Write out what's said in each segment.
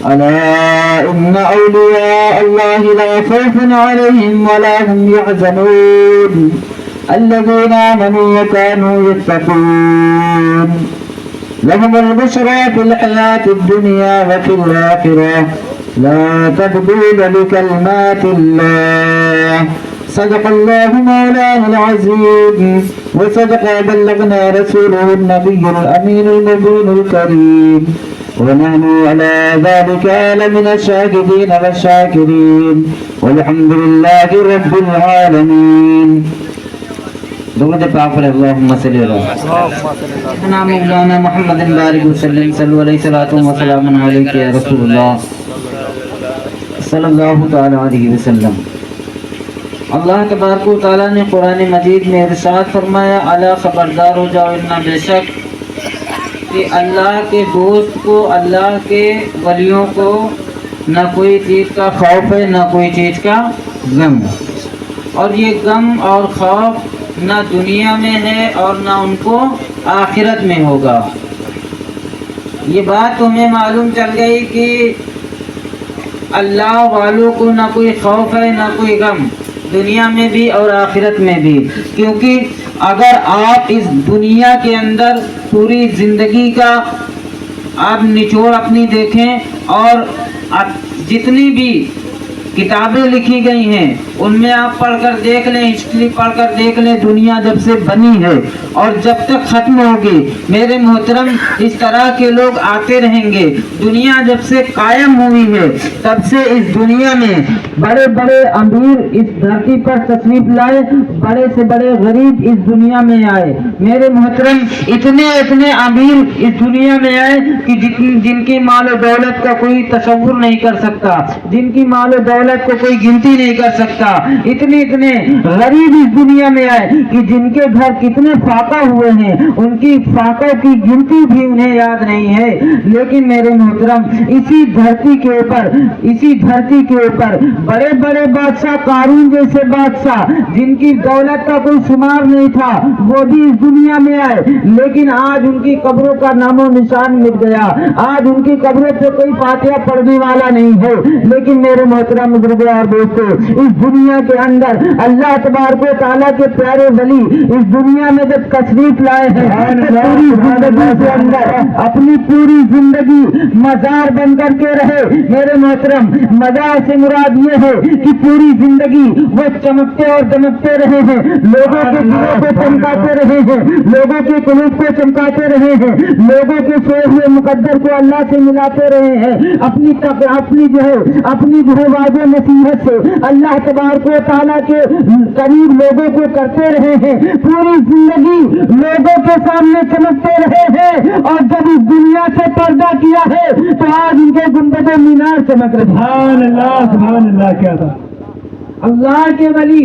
ألا إن أولياء الله لا خوف عليهم ولا هم يحزنون الذين آمنوا وكانوا يتقون لهم البشرى في الحياة الدنيا وفي الآخرة لا تبديل لكلمات الله صدق الله مولانا العظيم وصدق بلغنا رسوله النبي الأمين المبين الكريم ونحن على ذلك لمن الشاهدين والشاكرين والحمد لله رب العالمين. درود پاک پر اللهم صل علی سيدنا مولانا محمد بارک وسلم صلو علیہ الصلوۃ والسلام علیک یا رسول اللہ صلی اللہ تعالی علیہ وسلم. اللہ تبارک و تعالیٰ نے قرآن مجید میں ارشاد فرمایا الا خبردار ہو جاؤ اتنا بے شک کہ اللہ کے دوست کو اللہ کے ولیوں کو نہ کوئی چیز کا خوف ہے نہ کوئی چیز کا غم، اور یہ غم اور خوف نہ دنیا میں ہے اور نہ ان کو آخرت میں ہوگا. یہ بات تمہیں معلوم چل گئی کہ اللہ والوں کو نہ کوئی خوف ہے نہ کوئی غم دنیا میں بھی اور آخرت میں بھی، کیونکہ اگر آپ اس دنیا کے اندر پوری زندگی کا آپ نچوڑ اپنی دیکھیں اور جتنی بھی کتابیں لکھی گئی ہیں ان میں آپ پڑھ کر دیکھ لیں، ہسٹری پڑھ کر دیکھ لیں، دنیا جب سے بنی ہے اور جب تک ختم ہوگی میرے محترم اس طرح کے لوگ آتے رہیں گے. دنیا جب سے قائم ہوئی ہے تب سے اس دنیا میں بڑے بڑے امیر اس دھرتی پر تشریف لائے، بڑے سے بڑے غریب اس دنیا میں آئے. میرے محترم اتنے امیر اس دنیا میں آئے کہ جن کی مال و دولت کا کوئی تصور نہیں کر سکتا، جن کی مال و دولت کو کوئی گنتی نہیں کر سکتا. اتنے غریب اس دنیا میں آئے کہ جن کے گھر کتنے فاقہ ہوئے ہیں ان کی فاقوں کی گنتی بھی انہیں یاد نہیں ہے. لیکن میرے محترم اسی دھرتی کے اوپر بڑے بڑے بادشاہ، قارون جیسے بادشاہ جن کی دولت کا کوئی شمار نہیں تھا، وہ بھی اس دنیا میں آئے، لیکن آج ان کی قبروں کا نام و نشان مٹ گیا. آج ان کی قبروں پہ کوئی فاتحہ پڑھنے والا نہیں ہے. لیکن میرے محترم بزرگوں اور دوستوں، اس دنیا کے اندر اللہ تبارک و تعالیٰ کے پیارے ولی اس دنیا میں جب تشریف لائے ہیں پوری زندگی کے اندر اپنی پوری زندگی مزار بن کر کے رہے. میرے محترم مزار سے مراد یہ ہے کہ پوری زندگی وہ چمکتے اور دمکتے رہے ہیں، لوگوں کے دلوں کو چمکاتے رہے ہیں، لوگوں کے قلوب کو چمکاتے رہے ہیں، لوگوں کے سوئے ہوئے مقدر کو اللہ سے ملاتے رہے ہیں. اپنی جو ہے واضح نصیحت سے اللہ تبارک و تعالیٰ کے قریب لوگوں کو کرتے رہے ہیں. پوری زندگی لوگوں کے سامنے چمکتے رہے ہیں، اور جب اس دنیا سے پردہ کیا ہے تو آج ان کے گنبد و مینار چمک رہے ہیں. سبحان اللہ. کیا تھا اللہ کے ولی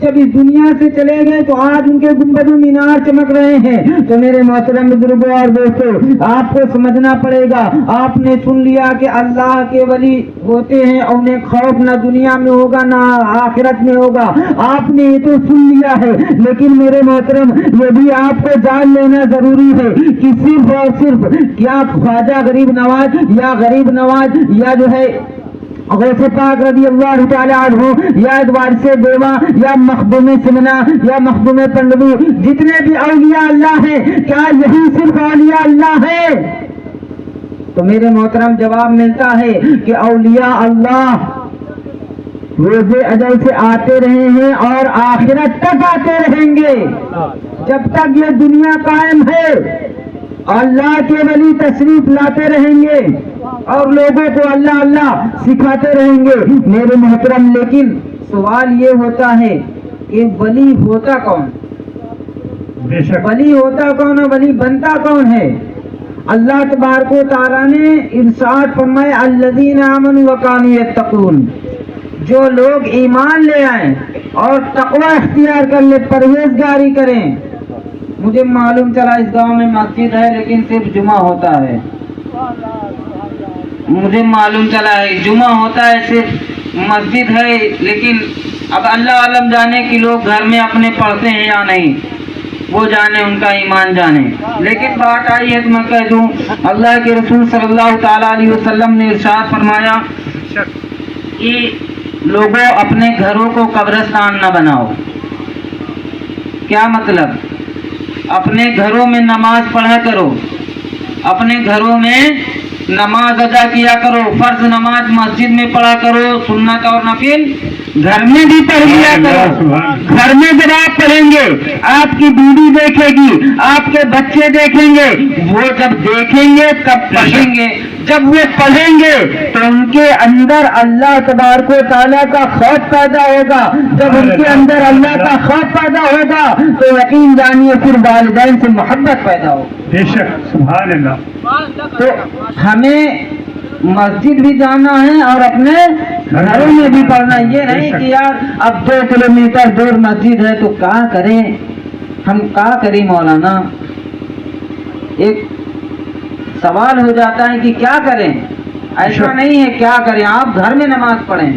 جب اس دنیا سے چلے گئے تو آج ان کے گنبد و مینار چمک رہے ہیں. تو میرے محترم بزرگوں اور دوستوں، آپ کو سمجھنا پڑے گا. آپ نے سن لیا کہ اللہ کے ولی ہوتے ہیں اور انہیں خوف نہ دنیا میں ہوگا نہ آخرت میں ہوگا. آپ نے یہ تو سن لیا ہے، لیکن میرے محترم یہ بھی آپ کو جان لینا ضروری ہے کہ صرف اور صرف کیا خواجہ غریب نواز یا جو ہے غوث پاک رضی اللہ تعالی عنہ یا وارث دیوا یا مخدوم سمنا یا مخدوم پنڈو جتنے بھی اولیاء اللہ ہیں، کیا یہی صرف اولیاء اللہ ہے؟ تو میرے محترم جواب ملتا ہے کہ اولیاء اللہ روز اجل سے آتے رہے ہیں اور آخرت تک آتے رہیں گے. جب تک یہ دنیا قائم ہے اللہ کے ولی تشریف لاتے رہیں گے اور لوگوں کو اللہ اللہ سکھاتے رہیں گے. میرے محترم لیکن سوال یہ ہوتا ہے کہ ولی ہوتا کون؟ ولی ہوتا کون اور ولی بنتا کون ہے؟ اللہ تبارک و تعالیٰ نے ارشاد فرمایا الذین آمنوا وکانوا یتقون، جو لوگ ایمان لے آئیں اور تقوی اختیار کر لے، پرہیزگاری کریں. مجھے معلوم چلا اس گاؤں میں مسجد ہے لیکن صرف جمعہ ہوتا ہے. مجھے معلوم چلا ہے جمعہ ہوتا ہے، صرف مسجد ہے، لیکن اب اللہ عالم جانے کہ لوگ گھر میں اپنے پڑھتے ہیں یا نہیں. وہ جانے, ان کا ایمان جانے. لیکن بات آئی ہے تو میں کہہ دوں, اللہ کے رسول صلی اللہ تعالیٰ علیہ وسلم نے ارشاد فرمایا کہ لوگوں اپنے گھروں کو قبرستان نہ بناؤ. کیا مطلب؟ اپنے گھروں میں نماز پڑھا کرو, اپنے گھروں میں نماز ادا کیا کرو, فرض نماز مسجد میں پڑھا کرو, سنت اور نفل گھر میں بھی پڑھ لیا کرو. گھر میں جب آپ پڑھیں گے آپ کی بیوی دیکھے گی, آپ کے بچے دیکھیں گے, وہ جب دیکھیں گے تب پڑھیں گے. جب وہ پڑھیں گے تو ان کے اندر اللہ تبارک و تعالیٰ کا خوف پیدا ہوگا. جب ان کے اندر اللہ کا خوف پیدا ہوگا تو یقین جانیے پھر والدین سے محبت پیدا ہوگی. بے شک, سبحان اللہ. تو ہمیں مسجد بھی جانا ہے اور اپنے گھروں میں بھی پڑھنا. یہ نہیں کہ یار اب 2 کلومیٹر دور مسجد ہے تو کیا کریں, ہم کیا کریں مولانا. ایک سوال ہو جاتا ہے کہ کیا کریں. ایسا نہیں ہے کیا کریں, آپ گھر میں نماز پڑھیں.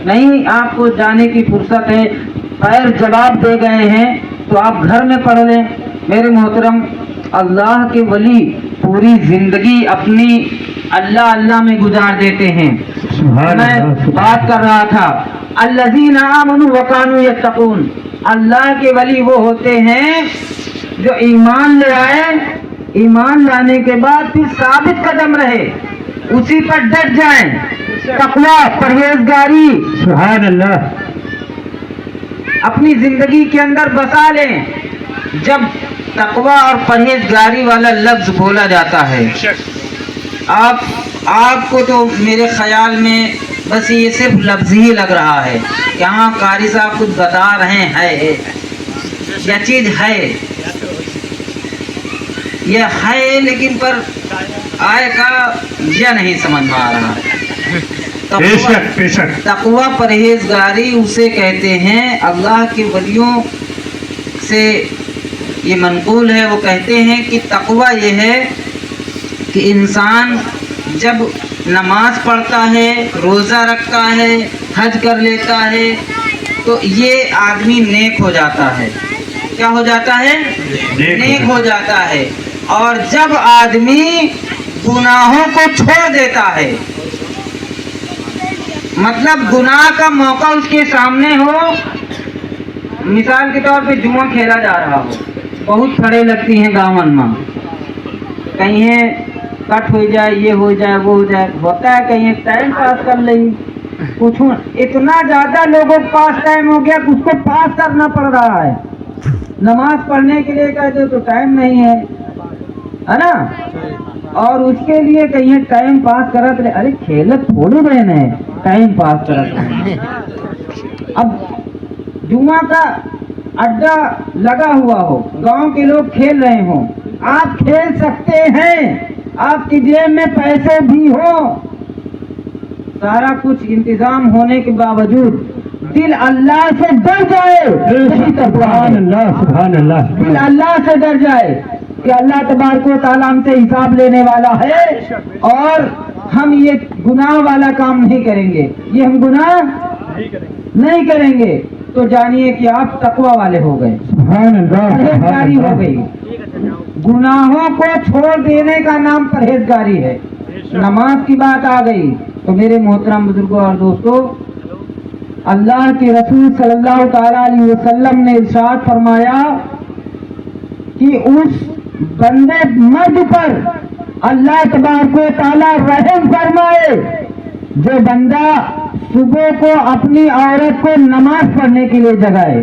نہیں, آپ کو جانے کی فرصت ہے, خیر جواب دے گئے ہیں تو آپ گھر میں پڑھ لیں. میرے محترم, اللہ کے ولی پوری زندگی اپنی اللہ اللہ میں گزار دیتے ہیں. میں بات کر رہا تھا الذین آمنوا وکانوا یتقون. اللہ کے ولی وہ ہوتے ہیں جو ایمان لے آئے, ایمان لانے کے بعد پھر ثابت قدم رہے, اسی پر ڈٹ جائیں. تقویٰ, پرہیزگاری, سبحان اللہ, اپنی زندگی کے اندر بسا لیں. جب تقویٰ اور پرہیزگاری والا لفظ بولا جاتا ہے, آپ کو تو میرے خیال میں بس یہ صرف لفظ ہی لگ رہا ہے کہ ہاں قاری صاحب کچھ بتا رہے ہیں, یہ چیز ہے, یہ ہے, لیکن پر آئے کا یہ نہیں سمجھ میں آ رہا. تقویٰ پرہیزگاری اسے کہتے ہیں. اللہ کے ولیوں سے یہ منقول ہے, وہ کہتے ہیں کہ تقویٰ یہ ہے کہ انسان جب نماز پڑھتا ہے, روزہ رکھتا ہے, حج کر لیتا ہے تو یہ آدمی نیک ہو جاتا ہے. کیا ہو جاتا ہے؟ نیک ہو جاتا ہے. اور جب آدمی گناہوں کو چھوڑ دیتا ہے, مطلب گناہ کا موقع اس کے سامنے ہو, مثال کے طور پہ جمعہ کھیلا جا رہا ہو, بہت کھڑے لگتی ہیں گاؤں میں, کہیں کٹ ہو جائے, یہ ہو جائے, وہ ہو جائے, ہوتا ہے کہیں ٹائم پاس کر لیں. کچھ اتنا زیادہ لوگوں کے پاس ٹائم ہو گیا کہ اس کو پاس کرنا پڑ رہا ہے. نماز پڑھنے کے لیے کہتے تو ٹائم نہیں ہے نا, اور اس کے لیے کہیں ٹائم پاس کرت رہے. ارے کھیلت تھوڑے بہن ہے, ٹائم پاس کرت رہے. اب جمعہ کا اڈا لگا ہوا ہو, گاؤں کے لوگ کھیل رہے ہوں, آپ کھیل سکتے ہیں, آپ کی جیب میں پیسے بھی ہو, سارا کچھ انتظام ہونے کے باوجود دل اللہ سے ڈر جائے. سبحان اللہ, سبحان اللہ, دل اللہ سے ڈر جائے کہ اللہ تبارک و تعالیٰ ہم سے حساب لینے والا ہے اور ہم یہ گناہ والا کام نہیں کریں گے, یہ ہم گناہ نہیں کریں گے, تو جانیے کہ آپ تقویٰ والے ہو گئے, پرہیزگاری ہو گئی. گناہوں کو چھوڑ دینے کا نام پرہیزگاری ہے. نماز کی بات آ گئی تو میرے محترم بزرگوں اور دوستوں, اللہ کے رسول صلی اللہ تعالیٰ علیہ وسلم نے ارشاد فرمایا کہ اس بندے مرد پر اللہ تبارک و تعالیٰ رحم فرمائے جو بندہ صبح کو اپنی عورت کو نماز پڑھنے کے لیے جگائے.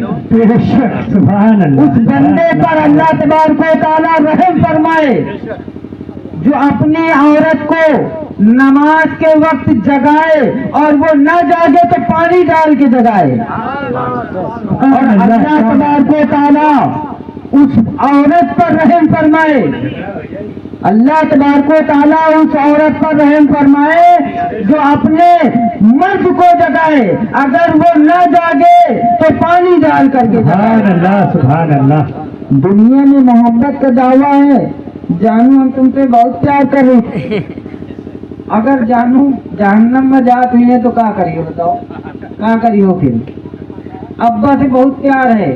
سبحان اللہ, اس بندے پر اللہ تبارک و تعالیٰ رحم فرمائے جو اپنی عورت کو نماز کے وقت جگائے, اور وہ نہ جاگے تو پانی ڈال کے جگائے. اور اللہ تبارک و تعالیٰ اس عورت پر رحم فرمائے, اللہ تبارک و تعالیٰ اس عورت پر رحم فرمائے جو اپنے مرد کو جگائے, اگر وہ نہ جاگے تو پانی ڈال کر کے جگائے. سبحان اللہ, سبحان اللہ. دنیا میں محبت کا دعویٰ ہے, جانو ہم تم سے بہت پیار کر رہے تھے, اگر جانو جہنم میں جات ہوئی ہے تو کیا کریو, بتاؤ کیا کریو. پھر ابا سے بہت پیار ہے,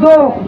2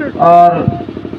اور